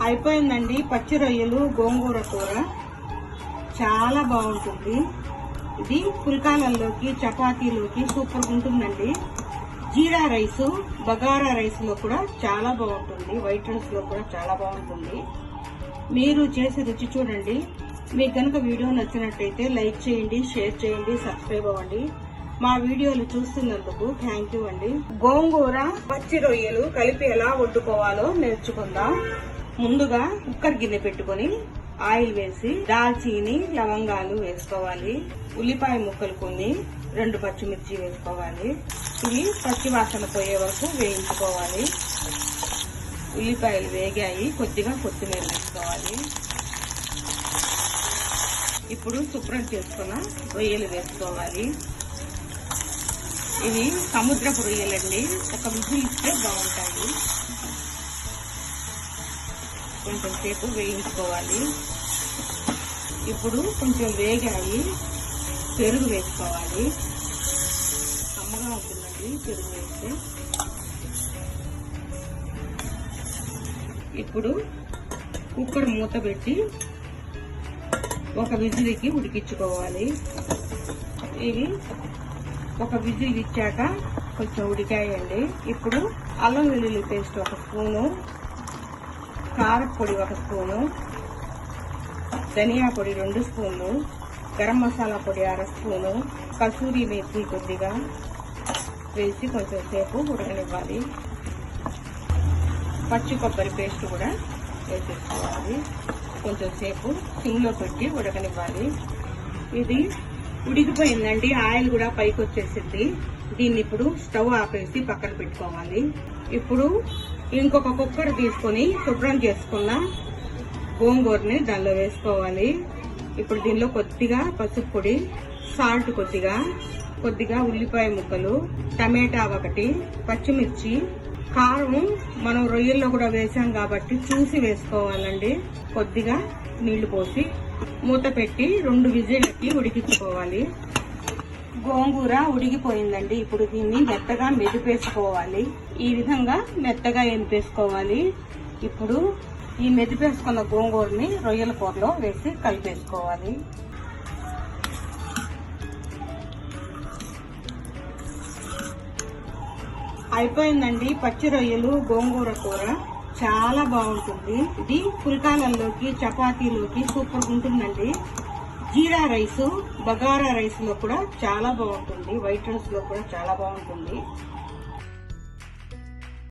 అయిపోయిందండి పచ్చి రొయ్యలు గోంగూర కూర. చాలా బాగుంటుంది. ఇది పుల్కాలలోకి చపాతీలోకి సూపర్ ఉంటుందండి. జీరా రైస్ బగారా రైస్ లో కూడా చాలా బాగుంటుంది. వైట్ రైస్ లో కూడా చాలా బాగుంటుంది. మీరు చేసి రుచి చూడండి. మీకు కనుక వీడియో నచ్చినట్టయితే లైక్ చేయండి, షేర్ చేయండి, సబ్స్క్రైబ్ అవ్వండి. మా వీడియోలు చూస్తున్నందుకు థ్యాంక్ యూ అండి. గోంగూర పచ్చి రొయ్యలు కలిపి ఎలా వండుకోవాలో నేర్చుకుందాం. ముందుగా కుక్కర్ గిన్నె పెట్టుకుని ఆయిల్ వేసి దాల్చీని లవంగాలు వేసుకోవాలి. ఉల్లిపాయ ముక్కలు కొన్ని, 2 పచ్చిమిర్చి వేసుకోవాలి. ఇవి పచ్చి వాసన పోయే వరకు వేయించుకోవాలి. ఉల్లిపాయలు వేగాయి, కొద్దిగా కొత్తిమీర వేసుకోవాలి. ఇప్పుడు శుభ్రం చేసుకున్న రొయ్యలు వేసుకోవాలి. ఇవి సముద్రపు రొయ్యలండి. ఒక విజిల్ ఇస్తే బాగుంటాయి. కొంచెం సేపు వేయించుకోవాలి. ఇప్పుడు కొంచెం వేగాయి, పెరుగు వేసుకోవాలి. కమ్మగా ఉంటుందండి పెరుగు వేస్తే. ఇప్పుడు కుక్కర్ మూత పెట్టి ఒక విజిల్కి ఉడికించుకోవాలి. ఇవి ఒక విజిల్ ఇచ్చాక కొంచెం ఉడికాయండి. ఇప్పుడు అల్లం వెల్లుల్లి పేస్ట్ 1 స్పూను, కారపొడి 1 స్పూను, ధనియా పొడి 2 స్పూన్లు, గరం మసాలా పొడి 1/2 స్పూను, కసూరి మేతి కొద్దిగా వేసి కొంచెం సేపు ఉడకనివ్వాలి. పచ్చి కొబ్బరి పేస్ట్ కూడా వేసేసుకోవాలి. కొంచెం సేపు సిమ్లో పెట్టి ఉడకనివ్వాలి. ఇది ఉడికిపోయిందండి. ఆయిల్ కూడా పైకి వచ్చేసింది. దీన్ని ఇప్పుడు స్టవ్ ఆపేసి పక్కన పెట్టుకోవాలి. ఇప్పుడు ఇంకొక కుక్కర్ తీసుకొని శుభ్రం చేసుకున్న గోంగూరని దానిలో వేసుకోవాలి. ఇప్పుడు దీనిలో కొద్దిగా పసుపు పొడి, సాల్ట్ కొద్దిగా ఉల్లిపాయ ముక్కలు, టమాటా 1, పచ్చిమిర్చి, కారం మనం రొయ్యల్లో కూడా వేసాం కాబట్టి చూసి వేసుకోవాలండి. కొద్దిగా నీళ్లు పోసి మూత పెట్టి 2 విజిల్కి ఉడికించుకోవాలి. గోంగూర ఉడికిపోయిందండి. ఇప్పుడు దీన్ని మెత్తగా మెదిపేసుకోవాలి. ఈ విధంగా మెత్తగా ఎంపేసుకోవాలి. ఇప్పుడు ఈ మెదిపేసుకున్న గోంగూరని రొయ్యల కూరలో వేసి కలిపేసుకోవాలి. అయిపోయిందండి పచ్చి రొయ్యలు గోంగూర కూర. చాలా బాగుంటుంది. ఇది పుల్కాలలోకి చపాతీలోకి సూపర్ ఉంటుందండి. జీరా రైస్ బగారా రైస్ లో కూడా చాలా బాగుంటుంది. వైట్ రైస్ లో కూడా చాలా బాగుంటుంది.